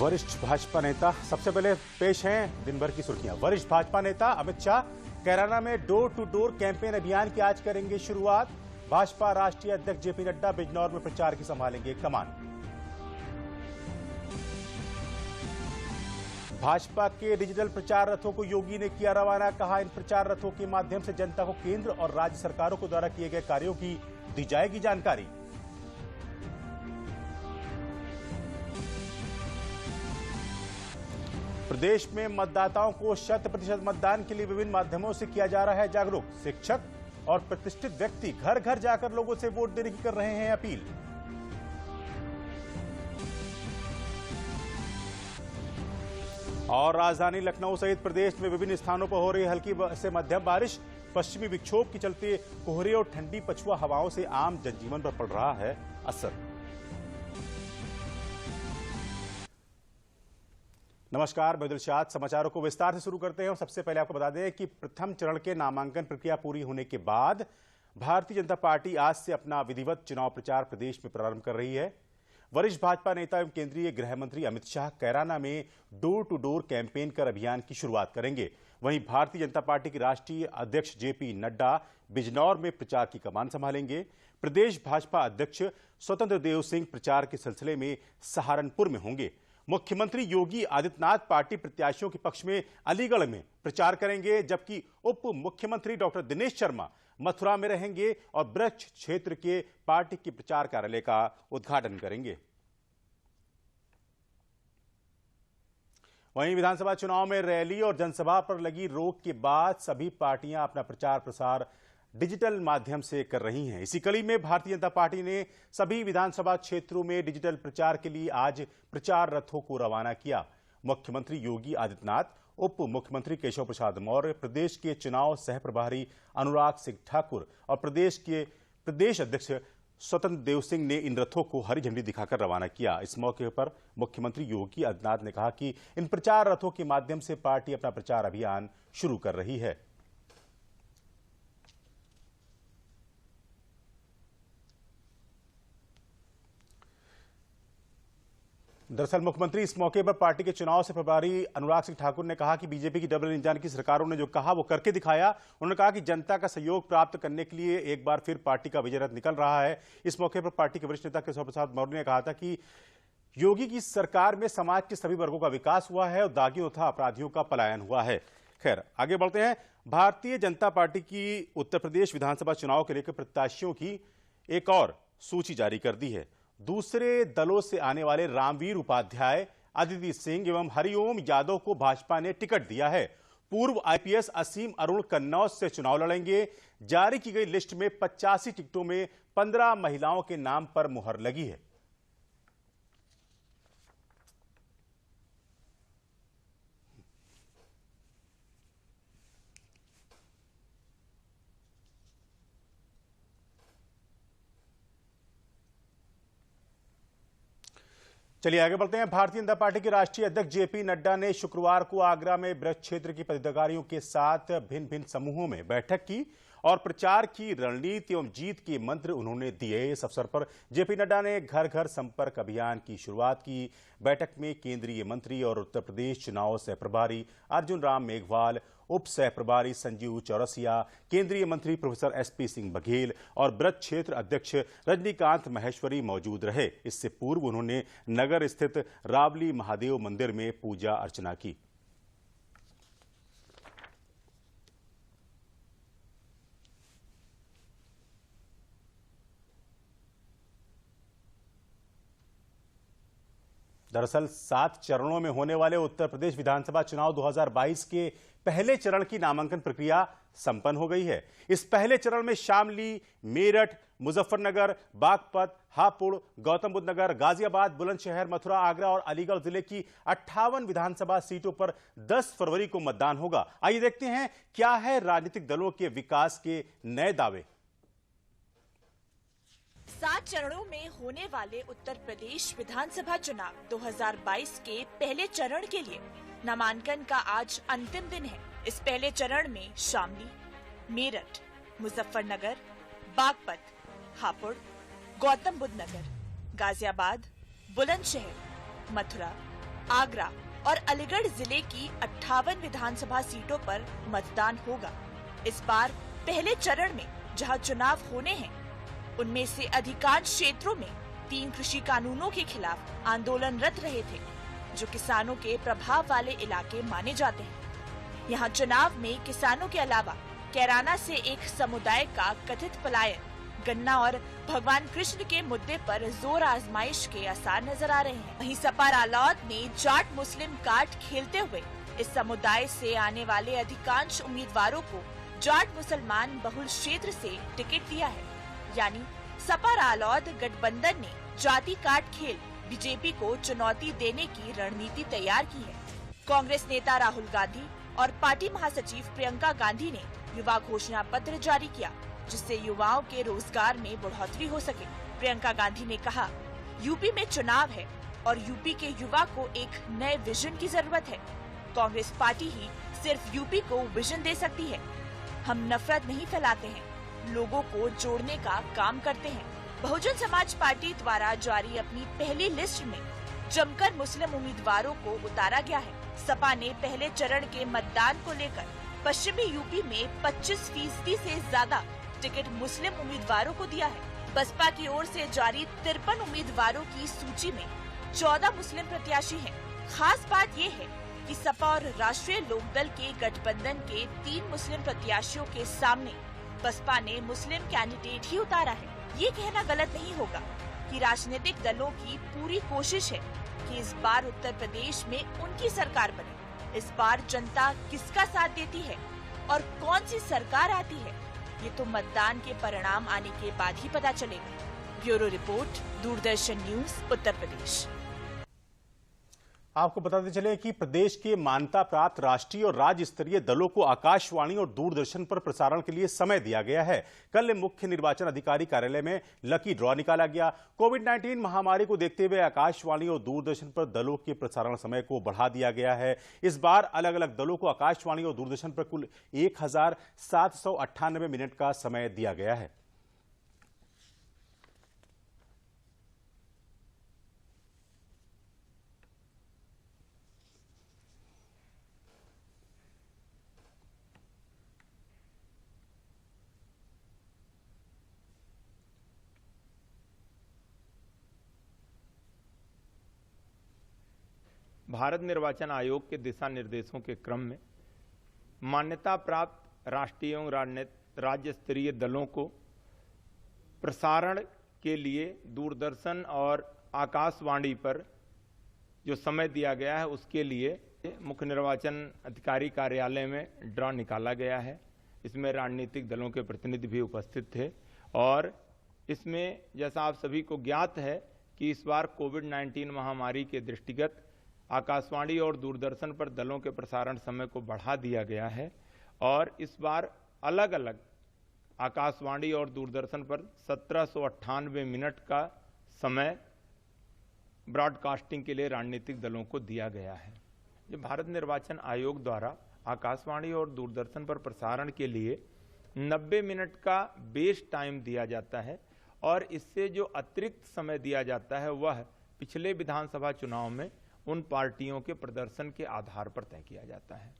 वरिष्ठ भाजपा नेता, सबसे पहले पेश हैं दिन भर की सुर्खियां। वरिष्ठ भाजपा नेता अमित शाह कैराना में डोर टू डोर कैंपेन अभियान की आज करेंगे शुरुआत। भाजपा राष्ट्रीय अध्यक्ष जेपी नड्डा बिजनौर में प्रचार की संभालेंगे कमान। भाजपा के डिजिटल प्रचार रथों को योगी ने किया रवाना। कहा, इन प्रचार रथों के माध्यम से जनता को केंद्र और राज्य सरकारों के द्वारा किए गए कार्यों की दी जाएगी जानकारी। प्रदेश में मतदाताओं को 100% मतदान के लिए विभिन्न माध्यमों से किया जा रहा है जागरूक। शिक्षक और प्रतिष्ठित व्यक्ति घर घर जाकर लोगों से वोट देने की कर रहे हैं अपील। और राजधानी लखनऊ सहित प्रदेश में विभिन्न स्थानों पर हो रही हल्की से मध्यम बारिश। पश्चिमी विक्षोभ के चलते कोहरे और ठंडी पछुआ हवाओं से आम जनजीवन पर पड़ रहा है असर। नमस्कार, मैं दिलशाद। समाचारों को विस्तार से शुरू करते हैं। सबसे पहले आपको बता दें कि प्रथम चरण के नामांकन प्रक्रिया पूरी होने के बाद भारतीय जनता पार्टी आज से अपना विधिवत चुनाव प्रचार प्रदेश में प्रारंभ कर रही है। वरिष्ठ भाजपा नेता एवं केंद्रीय गृह मंत्री अमित शाह कैराना में डोर टू डोर कैंपेन कर अभियान की शुरुआत करेंगे। वहीं भारतीय जनता पार्टी के राष्ट्रीय अध्यक्ष जेपी नड्डा बिजनौर में प्रचार की कमान संभालेंगे। प्रदेश भाजपा अध्यक्ष स्वतंत्र देव सिंह प्रचार के सिलसिले में सहारनपुर में होंगे। मुख्यमंत्री योगी आदित्यनाथ पार्टी प्रत्याशियों के पक्ष में अलीगढ़ में प्रचार करेंगे, जबकि उप मुख्यमंत्री डॉक्टर दिनेश शर्मा मथुरा में रहेंगे और ब्रज क्षेत्र के पार्टी के प्रचार कार्यालय का उद्घाटन करेंगे। वहीं विधानसभा चुनाव में रैली और जनसभा पर लगी रोक के बाद सभी पार्टियां अपना प्रचार प्रसार डिजिटल माध्यम से कर रही हैं। इसी कड़ी में भारतीय जनता पार्टी ने सभी विधानसभा क्षेत्रों में डिजिटल प्रचार के लिए आज प्रचार रथों को रवाना किया। मुख्यमंत्री योगी आदित्यनाथ, उप मुख्यमंत्री केशव प्रसाद मौर्य, प्रदेश के चुनाव सह प्रभारी अनुराग सिंह ठाकुर और प्रदेश अध्यक्ष स्वतंत्र देव सिंह ने इन रथों को हरी झंडी दिखाकर रवाना किया। इस मौके पर मुख्यमंत्री योगी आदित्यनाथ ने कहा कि इन प्रचार रथों के माध्यम से पार्टी अपना प्रचार अभियान शुरू कर रही है। दरअसल मुख्यमंत्री इस मौके पर पार्टी के चुनाव से प्रभारी अनुराग सिंह ठाकुर ने कहा कि बीजेपी की डबल इंजन की सरकारों ने जो कहा वो करके दिखाया। उन्होंने कहा कि जनता का सहयोग प्राप्त करने के लिए एक बार फिर पार्टी का विजय रथ निकल रहा है। इस मौके पर पार्टी के वरिष्ठ नेता केशव प्रसाद मौर्य ने कहा था कि योगी की सरकार में समाज के सभी वर्गों का विकास हुआ है और दागियों तथा अपराधियों का पलायन हुआ है। खैर, आगे बढ़ते हैं। भारतीय जनता पार्टी की उत्तर प्रदेश विधानसभा चुनाव के लेकर प्रत्याशियों की एक और सूची जारी कर दी है। दूसरे दलों से आने वाले रामवीर उपाध्याय, अदिति सिंह एवं हरिओम यादव को भाजपा ने टिकट दिया है। पूर्व आईपीएस असीम अरुण कन्नौज से चुनाव लड़ेंगे। जारी की गई लिस्ट में 85 टिकटों में 15 महिलाओं के नाम पर मुहर लगी है। चलिए आगे बढ़ते हैं। भारतीय जनता पार्टी के राष्ट्रीय अध्यक्ष जेपी नड्डा ने शुक्रवार को आगरा में ब्रज क्षेत्र के पदाधिकारियों के साथ भिन्न भिन्न समूहों में बैठक की और प्रचार की रणनीति एवं जीत के मंत्र उन्होंने दिए। इस अवसर पर जेपी नड्डा ने घर घर संपर्क अभियान की शुरुआत की। बैठक में केंद्रीय मंत्री और उत्तर प्रदेश चुनाव सह प्रभारी अर्जुन राम मेघवाल, उप सह प्रभारी संजीव चौरसिया, केंद्रीय मंत्री प्रोफेसर एसपी सिंह बघेल और ब्रज क्षेत्र अध्यक्ष रजनीकांत महेश्वरी मौजूद रहे। इससे पूर्व उन्होंने नगर स्थित रावली महादेव मंदिर में पूजा अर्चना की। दरअसल 7 चरणों में होने वाले उत्तर प्रदेश विधानसभा चुनाव 2022 के पहले चरण की नामांकन प्रक्रिया संपन्न हो गई है। इस पहले चरण में शामली, मेरठ, मुजफ्फरनगर, बागपत, हापुड़, गौतम बुद्ध नगर, गाजियाबाद, बुलंदशहर, मथुरा, आगरा और अलीगढ़ जिले की 58 विधानसभा सीटों पर 10 फरवरी को मतदान होगा। आइए देखते हैं क्या है राजनीतिक दलों के विकास के नए दावे। 7 चरणों में होने वाले उत्तर प्रदेश विधानसभा चुनाव 2022 के पहले चरण के लिए नामांकन का आज अंतिम दिन है। इस पहले चरण में शामली, मेरठ, मुजफ्फरनगर, बागपत, हापुड़, गौतम बुद्ध नगर, गाजियाबाद, बुलंदशहर, मथुरा, आगरा और अलीगढ़ जिले की 58 विधानसभा सीटों पर मतदान होगा। इस बार पहले चरण में जहां चुनाव होने हैं, उनमें से अधिकांश क्षेत्रों में 3 कृषि कानूनों के खिलाफ आंदोलनरत रहे थे, जो किसानों के प्रभाव वाले इलाके माने जाते हैं। यहाँ चुनाव में किसानों के अलावा कैराना से एक समुदाय का कथित पलायन, गन्ना और भगवान कृष्ण के मुद्दे पर जोर आजमाइश के आसार नजर आ रहे हैं। वहीं सपा रालौद ने जाट मुस्लिम कार्ड खेलते हुए इस समुदाय से आने वाले अधिकांश उम्मीदवारों को जाट मुसलमान बहुल क्षेत्र से टिकट दिया है। यानी सपा रालौद गठबंधन ने जाति कार्ड खेल बीजेपी को चुनौती देने की रणनीति तैयार की है। कांग्रेस नेता राहुल गांधी और पार्टी महासचिव प्रियंका गांधी ने युवा घोषणा पत्र जारी किया, जिससे युवाओं के रोजगार में बढ़ोतरी हो सके। प्रियंका गांधी ने कहा, यूपी में चुनाव है और यूपी के युवा को एक नए विजन की जरूरत है। कांग्रेस पार्टी ही सिर्फ यूपी को विजन दे सकती है। हम नफरत नहीं फैलाते हैं, लोगों को जोड़ने का काम करते हैं। बहुजन समाज पार्टी द्वारा जारी अपनी पहली लिस्ट में जमकर मुस्लिम उम्मीदवारों को उतारा गया है। सपा ने पहले चरण के मतदान को लेकर पश्चिमी यूपी में 25% से ज्यादा टिकट मुस्लिम उम्मीदवारों को दिया है। बसपा की ओर से जारी 53 उम्मीदवारों की सूची में 14 मुस्लिम प्रत्याशी हैं। खास बात ये है कि सपा और राष्ट्रीय लोकदल के गठबंधन के 3 मुस्लिम प्रत्याशियों के सामने बसपा ने मुस्लिम कैंडिडेट ही उतारा है। ये कहना गलत नहीं होगा कि राजनीतिक दलों की पूरी कोशिश है कि इस बार उत्तर प्रदेश में उनकी सरकार बने। इस बार जनता किसका साथ देती है और कौन सी सरकार आती है, ये तो मतदान के परिणाम आने के बाद ही पता चलेगा। Bureau report, Doordarshan news, Uttar Pradesh. आपको बताते चले कि प्रदेश के मान्यता प्राप्त राष्ट्रीय और राज्य स्तरीय दलों को आकाशवाणी और दूरदर्शन पर प्रसारण के लिए समय दिया गया है। कल मुख्य निर्वाचन अधिकारी कार्यालय में लकी ड्रॉ निकाला गया। कोविड-19 महामारी को देखते हुए आकाशवाणी और दूरदर्शन पर दलों के प्रसारण समय को बढ़ा दिया गया है। इस बार अलग अलग दलों को आकाशवाणी और दूरदर्शन पर कुल 1798 मिनट का समय दिया गया है। भारत निर्वाचन आयोग के दिशा निर्देशों के क्रम में मान्यता प्राप्त राष्ट्रीय एवं राज्य स्तरीय दलों को प्रसारण के लिए दूरदर्शन और आकाशवाणी पर जो समय दिया गया है, उसके लिए मुख्य निर्वाचन अधिकारी कार्यालय में ड्रॉ निकाला गया है। इसमें राजनीतिक दलों के प्रतिनिधि भी उपस्थित थे और इसमें जैसा आप सभी को ज्ञात है कि इस बार कोविड-19 महामारी के दृष्टिगत आकाशवाणी और दूरदर्शन पर दलों के प्रसारण समय को बढ़ा दिया गया है और इस बार अलग अलग आकाशवाणी और दूरदर्शन पर 1798 मिनट का समय ब्रॉडकास्टिंग के लिए राजनीतिक दलों को दिया गया है। जो भारत निर्वाचन आयोग द्वारा आकाशवाणी और दूरदर्शन पर प्रसारण के लिए 90 मिनट का बेस टाइम दिया जाता है और इससे जो अतिरिक्त समय दिया जाता है वह पिछले विधानसभा चुनाव में उन पार्टियों के प्रदर्शन के आधार पर तय किया जाता है।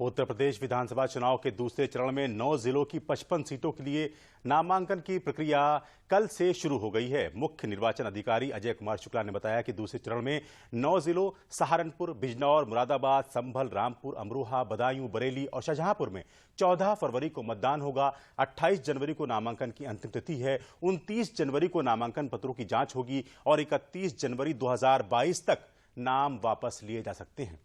उत्तर प्रदेश विधानसभा चुनाव के दूसरे चरण में 9 जिलों की 55 सीटों के लिए नामांकन की प्रक्रिया कल से शुरू हो गई है। मुख्य निर्वाचन अधिकारी अजय कुमार शुक्ला ने बताया कि दूसरे चरण में 9 जिलों सहारनपुर, बिजनौर, मुरादाबाद, संभल, रामपुर, अमरोहा, बदायूं, बरेली और शाहजहांपुर में 14 फरवरी को मतदान होगा। 28 जनवरी को नामांकन की अंतिम तिथि है। 29 जनवरी को नामांकन पत्रों की जांच होगी और 31 जनवरी 2022 तक नाम वापस लिए जा सकते हैं।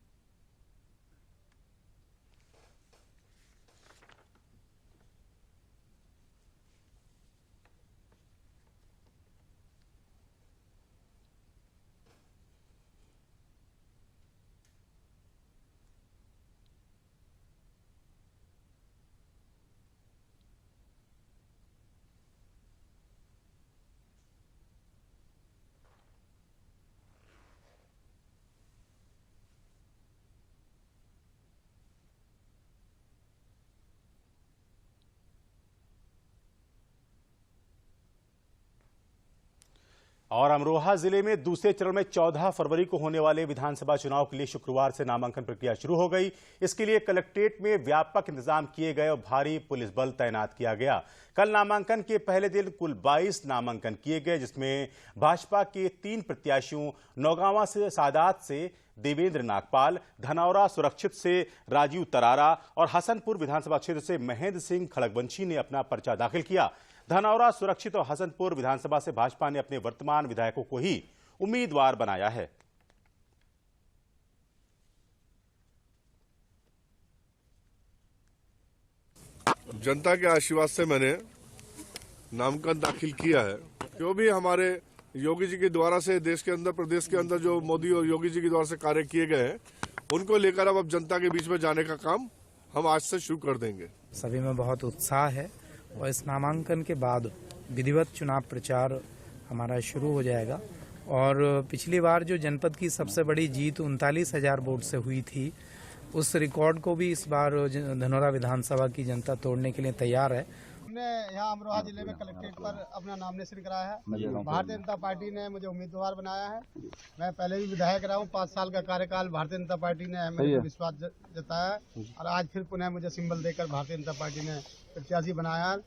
और अमरोहा जिले में दूसरे चरण में 14 फरवरी को होने वाले विधानसभा चुनाव के लिए शुक्रवार से नामांकन प्रक्रिया शुरू हो गई। इसके लिए कलेक्ट्रेट में व्यापक इंतजाम किए गए और भारी पुलिस बल तैनात किया गया। कल नामांकन के पहले दिन कुल 22 नामांकन किए गए, जिसमें भाजपा के 3 प्रत्याशियों नौगांवा से सादात से देवेंद्र नागपाल, धनौरा सुरक्षित से राजीव तरारा और हसनपुर विधानसभा क्षेत्र से महेंद्र सिंह खड़गवंशी ने अपना पर्चा दाखिल किया। धनौरा सुरक्षित और हसनपुर विधानसभा से भाजपा ने अपने वर्तमान विधायकों को ही उम्मीदवार बनाया है। जनता के आशीर्वाद से मैंने नामांकन दाखिल किया है। जो भी हमारे योगी जी के द्वारा से देश के अंदर, प्रदेश के अंदर जो मोदी और योगी जी के द्वारा से कार्य किए गए हैं, उनको लेकर अब जनता के बीच में जाने का काम हम आज से शुरू कर देंगे। सभी में बहुत उत्साह है और इस नामांकन के बाद विधिवत चुनाव प्रचार हमारा शुरू हो जाएगा। और पिछली बार जो जनपद की सबसे बड़ी जीत 39,000 वोट से हुई थी, उस रिकॉर्ड को भी इस बार धनौरा विधानसभा की जनता तोड़ने के लिए तैयार है। हमने यहाँ अमरोहा जिले में कलेक्ट्रेट पर अपना नॉमिनेशन कराया है। भारतीय जनता पार्टी ने मुझे उम्मीदवार बनाया है। मैं पहले भी विधायक रहा हूँ। 5 साल का कार्यकाल भारतीय जनता पार्टी ने मेरे विश्वास जताया है और आज फिर पुनः मुझे सिंबल देकर भारतीय जनता पार्टी ने प्रत्याशी बनाया है।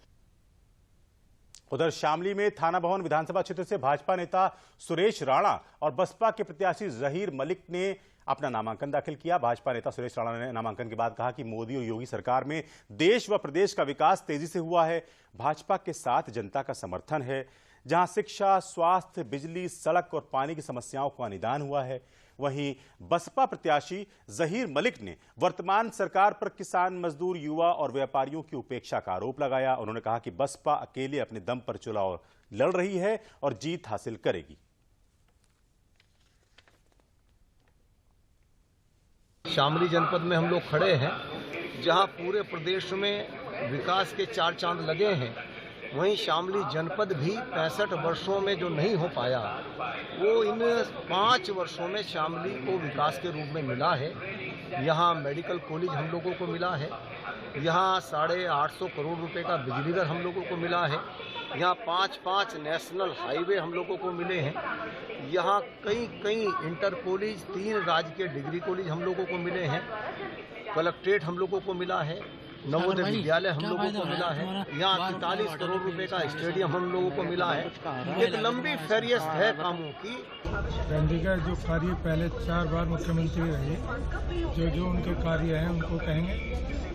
उधर शामली में थाना भवन विधानसभा क्षेत्र से भाजपा नेता सुरेश राणा और बसपा के प्रत्याशी जहीर मलिक ने अपना नामांकन दाखिल किया। भाजपा नेता सुरेश राणा ने नामांकन के बाद कहा कि मोदी और योगी सरकार में देश व प्रदेश का विकास तेजी से हुआ है। भाजपा के साथ जनता का समर्थन है। जहां शिक्षा, स्वास्थ्य, बिजली, सड़क और पानी की समस्याओं का निदान हुआ है। वहीं बसपा प्रत्याशी जहीर मलिक ने वर्तमान सरकार पर किसान, मजदूर, युवा और व्यापारियों की उपेक्षा का आरोप लगाया। उन्होंने कहा कि बसपा अकेले अपने दम पर चुनाव लड़ रही है और जीत हासिल करेगी। शामली जनपद में हम लोग खड़े हैं, जहां पूरे प्रदेश में विकास के 4 चांद लगे हैं, वहीं शामली जनपद भी 65 वर्षों में जो नहीं हो पाया, वो इन 5 वर्षों में शामली को विकास के रूप में मिला है। यहाँ मेडिकल कॉलेज हम लोगों को मिला है, यहाँ 850 करोड़ रुपए का बिजली घर हम लोगों को मिला है, यहाँ 5 नेशनल हाईवे हम लोगों को मिले हैं, यहाँ कई इंटर कॉलेज, 3 राजकीय डिग्री कॉलेज हम लोगों को मिले हैं, कलेक्ट्रेट हम लोगों को मिला है, नवोदय विद्यालय हम लोगों को मिला है, यहाँ 43 करोड़ रुपए का स्टेडियम हम लोगों को मिला है। एक लंबी फहरिस्त है कामों की। चंडीगढ़ जो कार्य पहले 4 बार मुख्यमंत्री रहे, जो उनके कार्य हैं उनको कहेंगे,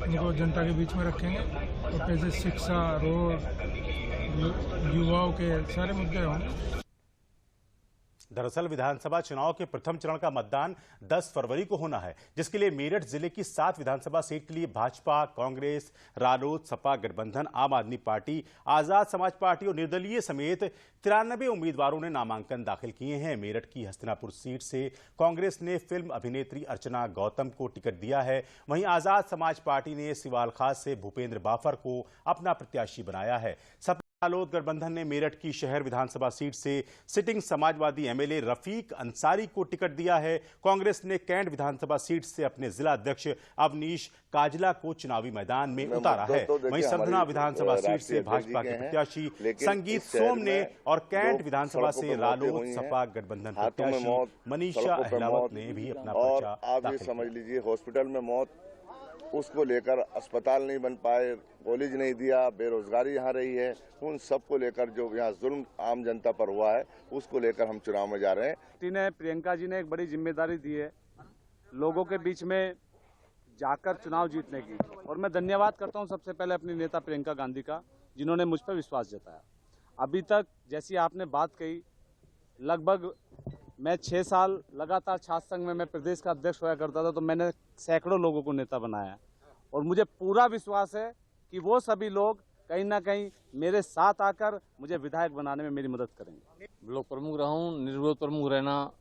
उनको जनता के बीच में रखेंगे और कैसे शिक्षा, रोड, युवाओं के सारे मुद्दे होंगे। दरअसल विधानसभा चुनाव के प्रथम चरण का मतदान 10 फरवरी को होना है, जिसके लिए मेरठ जिले की 7 विधानसभा सीट के लिए भाजपा, कांग्रेस, रालोद, सपा गठबंधन, आम आदमी पार्टी, आजाद समाज पार्टी और निर्दलीय समेत 93 उम्मीदवारों ने नामांकन दाखिल किए हैं। मेरठ की हस्तिनापुर सीट से कांग्रेस ने फिल्म अभिनेत्री अर्चना गौतम को टिकट दिया है। वहीं आजाद समाज पार्टी ने सिवाल खास से भूपेंद्र बाफर को अपना प्रत्याशी बनाया है। रालोद गठबंधन ने मेरठ की शहर विधानसभा सीट से सिटिंग समाजवादी एमएलए रफीक अंसारी को टिकट दिया है। कांग्रेस ने कैंट विधानसभा सीट से अपने जिला अध्यक्ष अवनीश काजला को चुनावी मैदान में उतारा है। वहीं संधना विधानसभा सीट से भाजपा के प्रत्याशी संगीत सोम ने और कैंट विधानसभा से रालोद सपा गठबंधन प्रत्याशी मनीषा अहलावत ने भी अपना पर्चा दाखिल किया। समझ लीजिए हॉस्पिटल में मौत, उसको लेकर अस्पताल नहीं बन पाए, कॉलेज नहीं दिया, बेरोजगारी यहाँ रही है, उन सबको लेकर जो यहाँ जुल्म आम जनता पर हुआ है, उसको लेकर हम चुनाव में जा रहे हैं। प्रियंका जी ने एक बड़ी जिम्मेदारी दी है लोगों के बीच में जाकर चुनाव जीतने की, और मैं धन्यवाद करता हूं सबसे पहले अपनी नेता प्रियंका गांधी का, जिन्होंने मुझ पर विश्वास जताया। अभी तक जैसी आपने बात कही, लगभग मैं 6 साल लगातार छात्र संघ में मैं प्रदेश का अध्यक्ष हुआ करता था, तो मैंने सैकड़ों लोगों को नेता बनाया और मुझे पूरा विश्वास है कि वो सभी लोग कहीं ना कहीं मेरे साथ आकर मुझे विधायक बनाने में मेरी मदद करेंगे। ब्लॉक प्रमुख रहा हूँ, निर्विरोध प्रमुख रहना।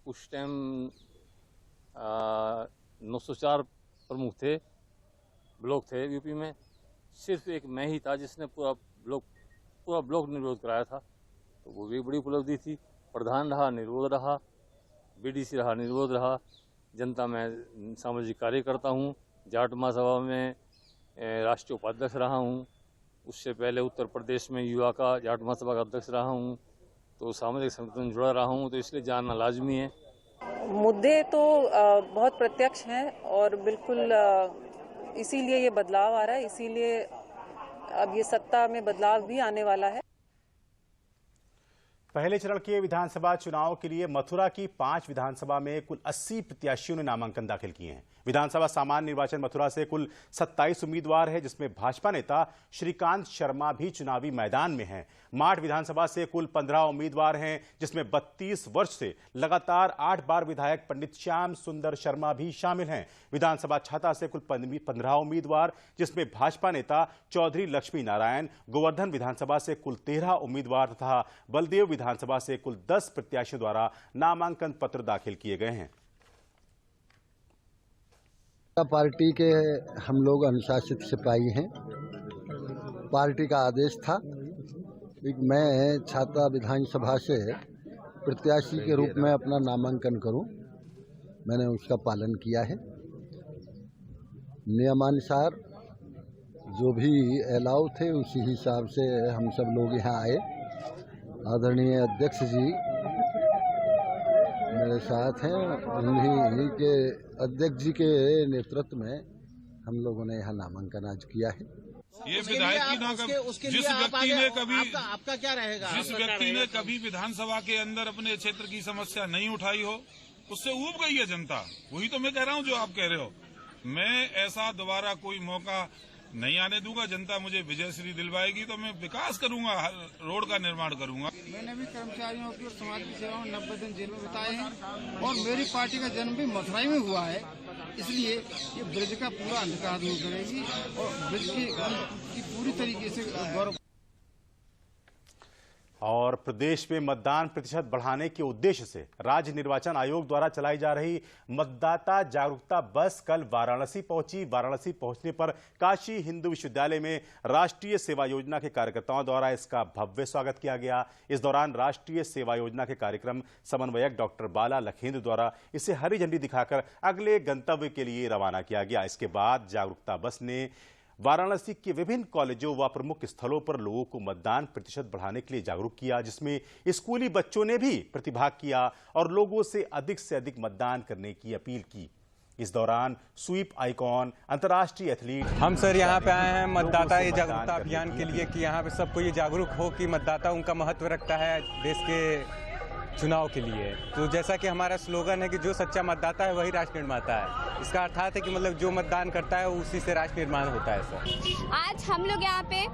उस टाइम 904 प्रमुख थे, ब्लॉक थे यूपी में, सिर्फ एक मैं ही था जिसने पूरा ब्लॉक निर्विरोध कराया था, तो वो भी बड़ी उपलब्धि थी। प्रधान रहा, निर्विरोध रहा, बीडीसी रहा, निर्विरोध रहा। जनता में सामाजिक कार्य करता हूँ। जाट महासभा में राष्ट्रीय उपाध्यक्ष रहा हूँ। उससे पहले उत्तर प्रदेश में युवा का जाट महासभा का अध्यक्ष रहा हूँ। तो सामाजिक संगठन जुड़ा रहा हूँ, तो इसलिए जानना लाजमी है। मुद्दे तो बहुत प्रत्यक्ष हैं और बिल्कुल इसीलिए ये बदलाव आ रहा है, इसीलिए अब ये सत्ता में बदलाव भी आने वाला है। पहले चरण के विधानसभा चुनाव के लिए मथुरा की 5 विधानसभा में कुल 80 प्रत्याशियों ने नामांकन दाखिल किए हैं। विधानसभा सामान्य निर्वाचन मथुरा से कुल 27 उम्मीदवार हैं, जिसमें भाजपा नेता श्रीकांत शर्मा भी चुनावी मैदान में हैं। माठ विधानसभा से कुल 15 उम्मीदवार हैं, जिसमें 32 वर्ष से लगातार 8 बार विधायक पंडित श्याम सुंदर शर्मा भी शामिल हैं। विधानसभा छाता से कुल 15 उम्मीदवार, जिसमें भाजपा नेता चौधरी लक्ष्मी नारायण, गोवर्धन विधानसभा से कुल 13 उम्मीदवार तथा बलदेव विधानसभा से कुल 10 प्रत्याशियों द्वारा नामांकन पत्र दाखिल किए गए हैं। पार्टी के हम लोग अनुशासित सिपाही हैं। पार्टी का आदेश था कि मैं छाता विधानसभा से प्रत्याशी के रूप में अपना नामांकन करूं। मैंने उसका पालन किया है। नियमानुसार जो भी अलाउ थे उसी हिसाब से हम सब लोग यहाँ आए। आदरणीय अध्यक्ष जी मेरे साथ हैं, उन्हीं के अध्यक्ष जी के नेतृत्व में हम लोगों ने यहाँ नामांकन आज किया है। ये विधायक जिस व्यक्ति ने कभी आपका क्या रहेगा, जिस व्यक्ति ने कभी विधानसभा के अंदर अपने क्षेत्र की समस्या नहीं उठाई हो, उससे ऊब गई है जनता। वही तो मैं कह रहा हूँ जो आप कह रहे हो। मैं ऐसा दोबारा कोई मौका नहीं आने दूंगा। जनता मुझे विजयश्री दिलवाएगी तो मैं विकास करूंगा, रोड का निर्माण करूंगा। मैंने भी कर्मचारियों की और समाज की सेवा में 90 दिन जेल में बिताए हैं और मेरी पार्टी का जन्म भी मथुरा में हुआ है, इसलिए ये ब्रिज का पूरा अंधकार दूर करेगी और ब्रिज की पूरी तरीके से गौरव। और प्रदेश में मतदान प्रतिशत बढ़ाने के उद्देश्य से राज्य निर्वाचन आयोग द्वारा चलाई जा रही मतदाता जागरूकता बस कल वाराणसी पहुंची। वाराणसी पहुंचने पर काशी हिंदू विश्वविद्यालय में राष्ट्रीय सेवा योजना के कार्यकर्ताओं द्वारा इसका भव्य स्वागत किया गया। इस दौरान राष्ट्रीय सेवा योजना के कार्यक्रम समन्वयक डॉक्टर बाला लखेंद्र द्वारा इसे हरी झंडी दिखाकर अगले गंतव्य के लिए रवाना किया गया। इसके बाद जागरूकता बस ने वाराणसी के विभिन्न कॉलेजों व प्रमुख स्थलों पर लोगों को मतदान प्रतिशत बढ़ाने के लिए जागरूक किया, जिसमें स्कूली बच्चों ने भी प्रतिभाग किया और लोगों से अधिक मतदान करने की अपील की। इस दौरान स्वीप आइकॉन, अंतर्राष्ट्रीय एथलीट। हम सर यहाँ पे आए हैं मतदाता जागरूकता अभियान के लिए कि यहाँ पे सबको ये जागरूक हो कि मतदाता उनका महत्व रखता है देश के चुनाव के लिए। तो जैसा कि हमारा स्लोगन है कि जो सच्चा मतदाता है वही राष्ट्र निर्माता है। इसका अर्थात है कि मतलब जो मतदान करता है उसी से राष्ट्र निर्माण होता है। सर आज हम लोग यहाँ पे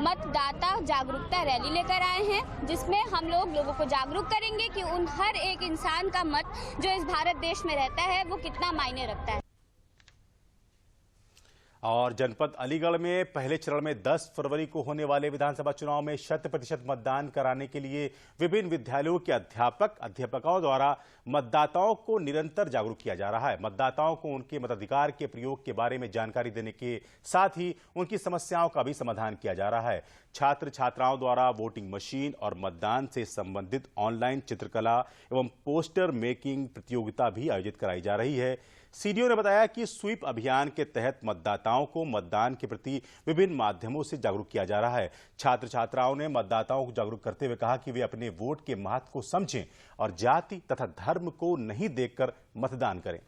मतदाता जागरूकता रैली लेकर आए हैं, जिसमें हम लोगों को जागरूक करेंगे कि उन हर एक इंसान का मत जो इस भारत देश में रहता है वो कितना मायने रखता है। और जनपद अलीगढ़ में पहले चरण में 10 फरवरी को होने वाले विधानसभा चुनाव में 100% मतदान कराने के लिए विभिन्न विद्यालयों के अध्यापकों द्वारा मतदाताओं को निरंतर जागरूक किया जा रहा है। मतदाताओं को उनके मताधिकार के प्रयोग के बारे में जानकारी देने के साथ ही उनकी समस्याओं का भी समाधान किया जा रहा है। छात्र छात्राओं द्वारा वोटिंग मशीन और मतदान से संबंधित ऑनलाइन चित्रकला एवं पोस्टर मेकिंग प्रतियोगिता भी आयोजित कराई जा रही है। सीडीओ ने बताया कि स्वीप अभियान के तहत मतदाताओं को मतदान के प्रति विभिन्न माध्यमों से जागरूक किया जा रहा है। छात्र छात्राओं ने मतदाताओं को जागरूक करते हुए कहा कि वे अपने वोट के महत्व को समझें और जाति तथा धर्म को नहीं देखकर मतदान करें।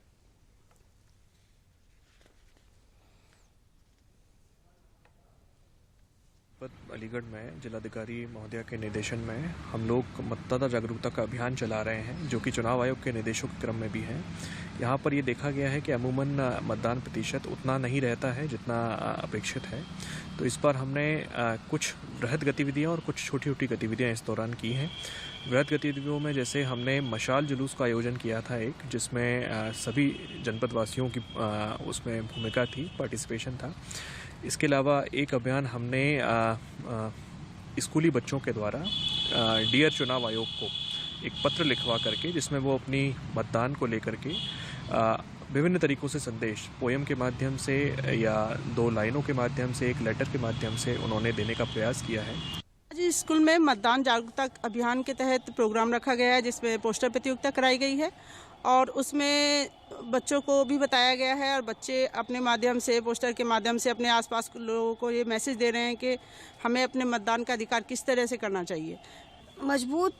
अलीगढ़ में जिलाधिकारी महोदया के निर्देशन में हम लोग मतदाता जागरूकता का अभियान चला रहे हैं, जो कि चुनाव आयोग के निर्देशों के क्रम में भी है। यहाँ पर ये देखा गया है कि अमूमन मतदान प्रतिशत उतना नहीं रहता है जितना अपेक्षित है। तो इस बार हमने कुछ वृहद गतिविधियाँ और कुछ छोटी छोटी गतिविधियाँ इस दौरान की हैं। वृहद गतिविधियों में जैसे हमने मशाल जुलूस का आयोजन किया था एक, जिसमें सभी जनपदवासियों की उसमें भूमिका थी, पार्टिसिपेशन था। इसके अलावा एक अभियान हमने स्कूली बच्चों के द्वारा डियर चुनाव आयोग को एक पत्र लिखवा करके, जिसमें वो अपनी मतदान को लेकर के विभिन्न तरीकों से संदेश पोएम के माध्यम से या 2 लाइनों के माध्यम से, एक लेटर के माध्यम से उन्होंने देने का प्रयास किया है। आज स्कूल में मतदान जागरूकता अभियान के तहत प्रोग्राम रखा गया है, जिसमें पोस्टर प्रतियोगिता कराई गई है और उसमें बच्चों को भी बताया गया है और बच्चे अपने माध्यम से, पोस्टर के माध्यम से अपने आसपास लोगों को ये मैसेज दे रहे हैं कि हमें अपने मतदान का अधिकार किस तरह से करना चाहिए। मजबूत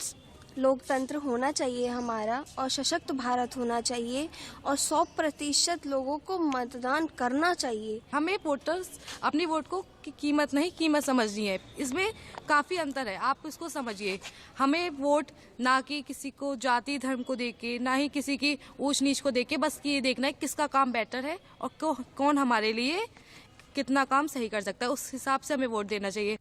लोकतंत्र होना चाहिए हमारा और सशक्त भारत होना चाहिए और 100% लोगों को मतदान करना चाहिए। हमें वोटर्स अपनी वोट को कीमत नहीं कीमत समझनी है। इसमें काफ़ी अंतर है, आप इसको समझिए। हमें वोट ना कि किसी को जाति धर्म को देके, ना ही किसी की ऊंच नीच को देके, बस ये देखना है किसका काम बेटर है और कौन हमारे लिए कितना काम सही कर सकता है, उस हिसाब से हमें वोट देना चाहिए।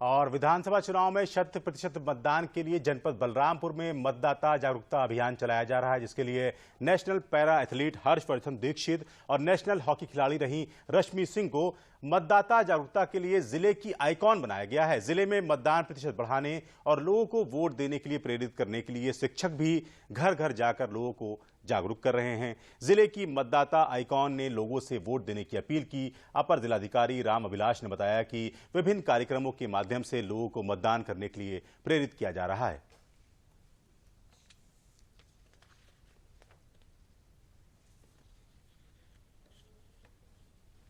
और विधानसभा चुनाव में 100% मतदान के लिए जनपद बलरामपुर में मतदाता जागरूकता अभियान चलाया जा रहा है, जिसके लिए national para athlete Harshvardhan Dikshit और नेशनल हॉकी खिलाड़ी रही रश्मि सिंह को मतदाता जागरूकता के लिए जिले की आइकॉन बनाया गया है। जिले में मतदान प्रतिशत बढ़ाने और लोगों को वोट देने के लिए प्रेरित करने के लिए शिक्षक भी घर घर जाकर लोगों को जागरूक कर रहे हैं। जिले की मतदाता आइकॉन ने लोगों से वोट देने की अपील की। अपर जिलाधिकारी राम अभिलाष ने बताया कि विभिन्न कार्यक्रमों के माध्यम से लोगों को मतदान करने के लिए प्रेरित किया जा रहा है।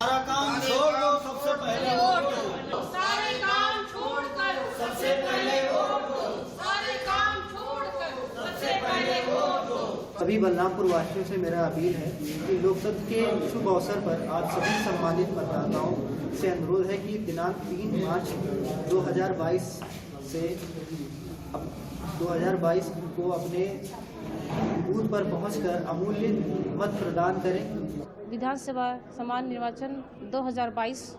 सारा काम छोड़ दो, सबसे पहले वोट दो। सारे काम छोड़ करो, सबसे पहले वोट दो। सारे काम छोड़ करो, सबसे पहले वोट दो। सभी बलरामपुर वासियों से मेरा अपील है कि लोकतंत्र के शुभ अवसर पर आज सभी सम्मानित मतदाताओं से अनुरोध है कि दिनांक 3 मार्च 2022 से 2022 को अपने बूथ पर पहुंचकर अमूल्य मत प्रदान करें। विधानसभा सामान्य निर्वाचन 2022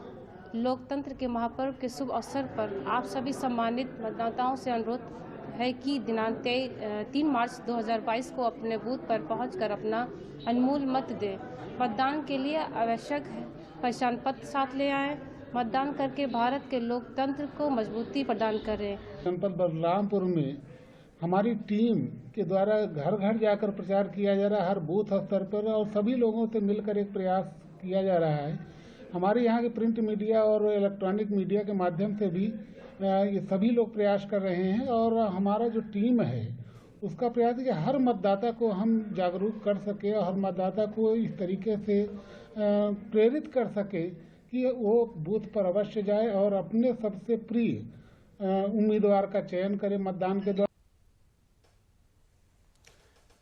लोकतंत्र के महापर्व के शुभ अवसर पर आप सभी सम्मानित मतदाताओं से अनुरोध है कि दिनांक 3 मार्च 2022 को अपने बूथ पर पहुंचकर अपना अनमोल मत दें। मतदान के लिए आवश्यक है पहचान पत्र साथ ले आएं। मतदान करके भारत के लोकतंत्र को मजबूती प्रदान करें। जनपद बलरामपुर में हमारी टीम के द्वारा घर घर जाकर प्रचार किया जा रहा है, हर बूथ स्तर पर, और सभी लोगों से मिलकर एक प्रयास किया जा रहा है। हमारे यहाँ के प्रिंट मीडिया और इलेक्ट्रॉनिक मीडिया के माध्यम से भी ये सभी लोग प्रयास कर रहे हैं और हमारा जो टीम है उसका प्रयास है कि हर मतदाता को हम जागरूक कर सके और हर मतदाता को इस तरीके से प्रेरित कर सके कि वो बूथ पर अवश्य जाए और अपने सबसे प्रिय उम्मीदवार का चयन करे मतदान के द्वारा।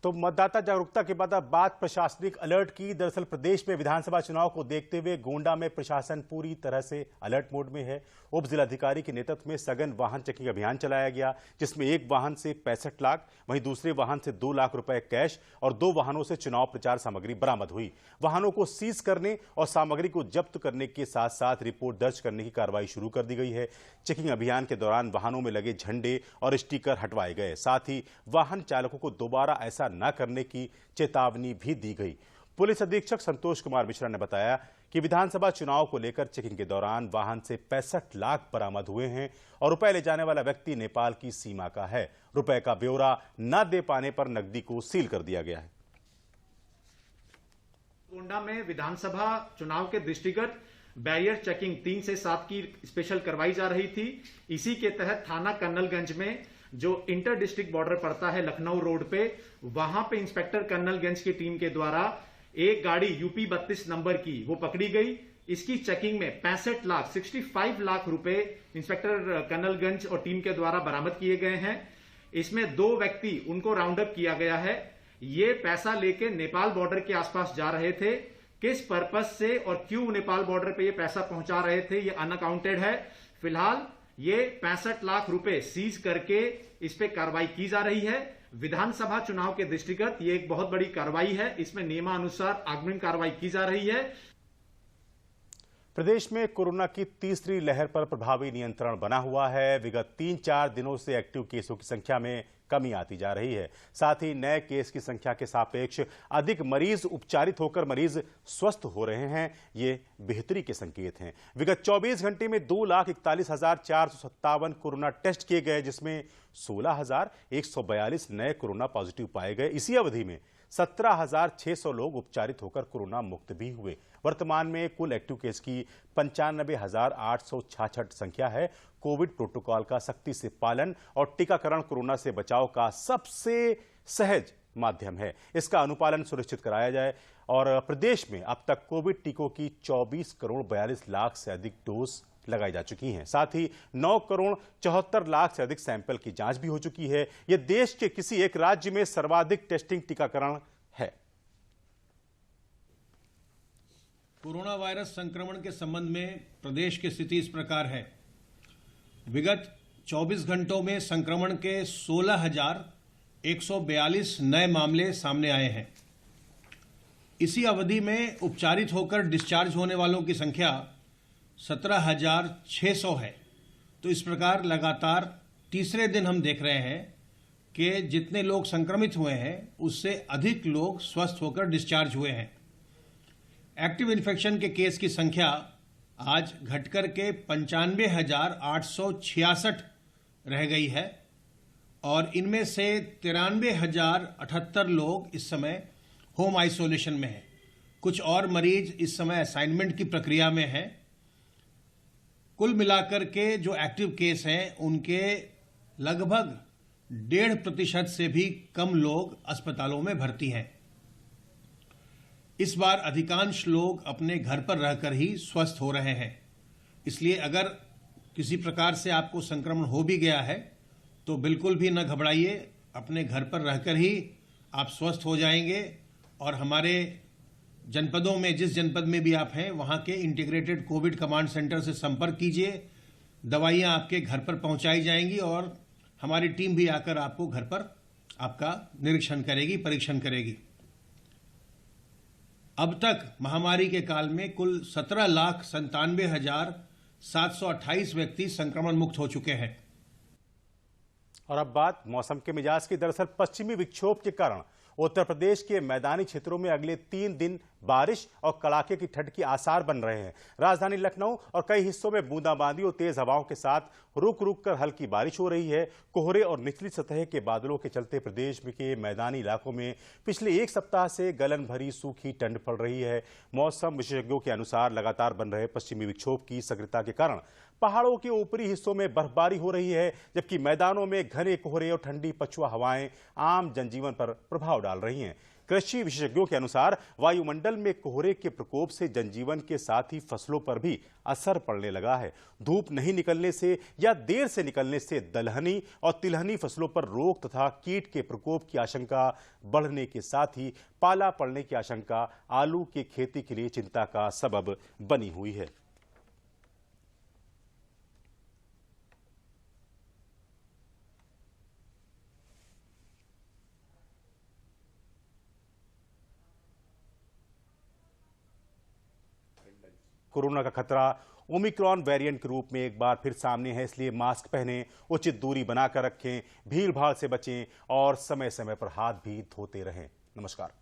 तो मतदाता जागरूकता के बाद अब बात प्रशासनिक अलर्ट की। दरअसल प्रदेश में विधानसभा चुनाव को देखते हुए गोंडा में प्रशासन पूरी तरह से अलर्ट मोड में है। उप जिलाधिकारी के नेतृत्व में सघन वाहन चेकिंग अभियान चलाया गया, जिसमें एक वाहन से 65 लाख, वहीं दूसरे वाहन से 2 लाख रुपए कैश और 2 वाहनों से चुनाव प्रचार सामग्री बरामद हुई। वाहनों को सीज करने और सामग्री को जब्त करने के साथ साथ रिपोर्ट दर्ज करने की कार्रवाई शुरू कर दी गई है। चेकिंग अभियान के दौरान वाहनों में लगे झंडे और स्टिकर हटवाए गए, साथ ही वाहन चालकों को दोबारा ऐसा न करने की चेतावनी भी दी गई। पुलिस अधीक्षक संतोष कुमार मिश्रा ने बताया कि विधानसभा चुनाव को लेकर चेकिंग के दौरान वाहन से 65 लाख बरामद हुए हैं और रुपए ले जाने वाला व्यक्ति नेपाल की सीमा का है। रुपए का ब्यौरा न दे पाने पर नकदी को सील कर दिया गया है। गोंडा में विधानसभा चुनाव के दृष्टिगत बैरियर चेकिंग 3 से 7 की स्पेशल करवाई जा रही थी। इसी के तहत थाना कर्नलगंज में जो इंटर डिस्ट्रिक्ट बॉर्डर पड़ता है लखनऊ रोड पे, वहां पे इंस्पेक्टर कर्नलगंज की टीम के द्वारा एक गाड़ी यूपी 32 नंबर की वो पकड़ी गई। इसकी चेकिंग में 65 लाख रुपए इंस्पेक्टर कर्नलगंज और टीम के द्वारा बरामद किए गए हैं। इसमें 2 व्यक्ति उनको राउंड अप किया गया है। ये पैसा लेके नेपाल बॉर्डर के आसपास जा रहे थे। किस पर्पस से और क्यों नेपाल बॉर्डर पे ये पैसा पहुंचा रहे थे ये अनअकाउंटेड है। फिलहाल ये 65 लाख रुपए सीज करके इस पे कार्रवाई की जा रही है। विधानसभा चुनाव के दृष्टिगत ये एक बहुत बड़ी कार्रवाई है। इसमें नियमानुसार अग्रिम कार्रवाई की जा रही है। प्रदेश में कोरोना की तीसरी लहर पर प्रभावी नियंत्रण बना हुआ है। विगत 3-4 दिनों से एक्टिव केसों की संख्या में कमी आती जा रही है। साथ ही नए केस की संख्या के सापेक्ष अधिक मरीज उपचारित होकर मरीज स्वस्थ हो रहे हैं। ये बेहतरी के संकेत हैं। विगत 24 घंटे में 2,41,457 कोरोना टेस्ट किए गए, जिसमें 16,142 नए कोरोना पॉजिटिव पाए गए। इसी अवधि में 17,600 लोग उपचारित होकर कोरोना मुक्त भी हुए। वर्तमान में कुल एक्टिव केस की 95,866 संख्या है। कोविड प्रोटोकॉल का सख्ती से पालन और टीकाकरण कोरोना से बचाव का सबसे सहज माध्यम है। इसका अनुपालन सुनिश्चित कराया जाए और प्रदेश में अब तक कोविड टीकों की 24 करोड़ 42 लाख से अधिक डोज लगाई जा चुकी हैं। साथ ही 9 करोड़ 74 लाख से अधिक सैंपल की जांच भी हो चुकी है। यह देश के किसी एक राज्य में सर्वाधिक टेस्टिंग टीकाकरण है। कोरोना वायरस संक्रमण के संबंध में प्रदेश की स्थिति इस प्रकार है। विगत 24 घंटों में संक्रमण के 16,142 नए मामले सामने आए हैं। इसी अवधि में उपचारित होकर डिस्चार्ज होने वालों की संख्या 17,600 है। तो इस प्रकार लगातार तीसरे दिन हम देख रहे हैं कि जितने लोग संक्रमित हुए हैं उससे अधिक लोग स्वस्थ होकर डिस्चार्ज हुए हैं। एक्टिव इन्फेक्शन के केस की संख्या आज घटकर के 95,866 रह गई है और इनमें से 93,078 लोग इस समय होम आइसोलेशन में हैं। कुछ और मरीज इस समय असाइनमेंट की प्रक्रिया में हैं। कुल मिलाकर के जो एक्टिव केस हैं उनके लगभग 1.5% से भी कम लोग अस्पतालों में भर्ती हैं। इस बार अधिकांश लोग अपने घर पर रहकर ही स्वस्थ हो रहे हैं। इसलिए अगर किसी प्रकार से आपको संक्रमण हो भी गया है तो बिल्कुल भी न घबराइए, अपने घर पर रहकर ही आप स्वस्थ हो जाएंगे और हमारे जनपदों में, जिस जनपद में भी आप हैं, वहां के इंटीग्रेटेड कोविड कमांड सेंटर से संपर्क कीजिए। दवाइयां आपके घर पर पहुंचाई जाएंगी और हमारी टीम भी आकर आपको घर पर आपका निरीक्षण करेगी, परीक्षण करेगी। अब तक महामारी के काल में कुल 17,97,728 व्यक्ति संक्रमण मुक्त हो चुके हैं। और अब बात मौसम के मिजाज की। दरअसल पश्चिमी विक्षोभ के कारण उत्तर प्रदेश के मैदानी क्षेत्रों में अगले 3 दिन बारिश और कड़ाके की ठंड के आसार बन रहे हैं। राजधानी लखनऊ और कई हिस्सों में बूंदाबांदी और तेज हवाओं के साथ रुक रुक कर हल्की बारिश हो रही है। कोहरे और निचली सतह के बादलों के चलते प्रदेश के मैदानी इलाकों में पिछले 1 सप्ताह से गलन भरी सूखी ठंड पड़ रही है। मौसम विशेषज्ञों के अनुसार लगातार बन रहे पश्चिमी विक्षोभ की सक्रियता के कारण पहाड़ों के ऊपरी हिस्सों में बर्फबारी हो रही है, जबकि मैदानों में घने कोहरे और ठंडी पछुआ हवाएं आम जनजीवन पर प्रभाव डाल रही हैं। कृषि विशेषज्ञों के अनुसार वायुमंडल में कोहरे के प्रकोप से जनजीवन के साथ ही फसलों पर भी असर पड़ने लगा है। धूप नहीं निकलने से या देर से निकलने से दलहनी और तिलहनी फसलों पर रोग तथा कीट के प्रकोप की आशंका बढ़ने के साथ ही पाला पड़ने की आशंका आलू की खेती के लिए चिंता का सबब बनी हुई है। कोरोना का खतरा ओमिक्रॉन वेरिएंट के रूप में एक बार फिर सामने है, इसलिए मास्क पहनें, उचित दूरी बनाकर रखें, भीड़ भाड़ से बचें और समय समय पर हाथ भी धोते रहें। नमस्कार।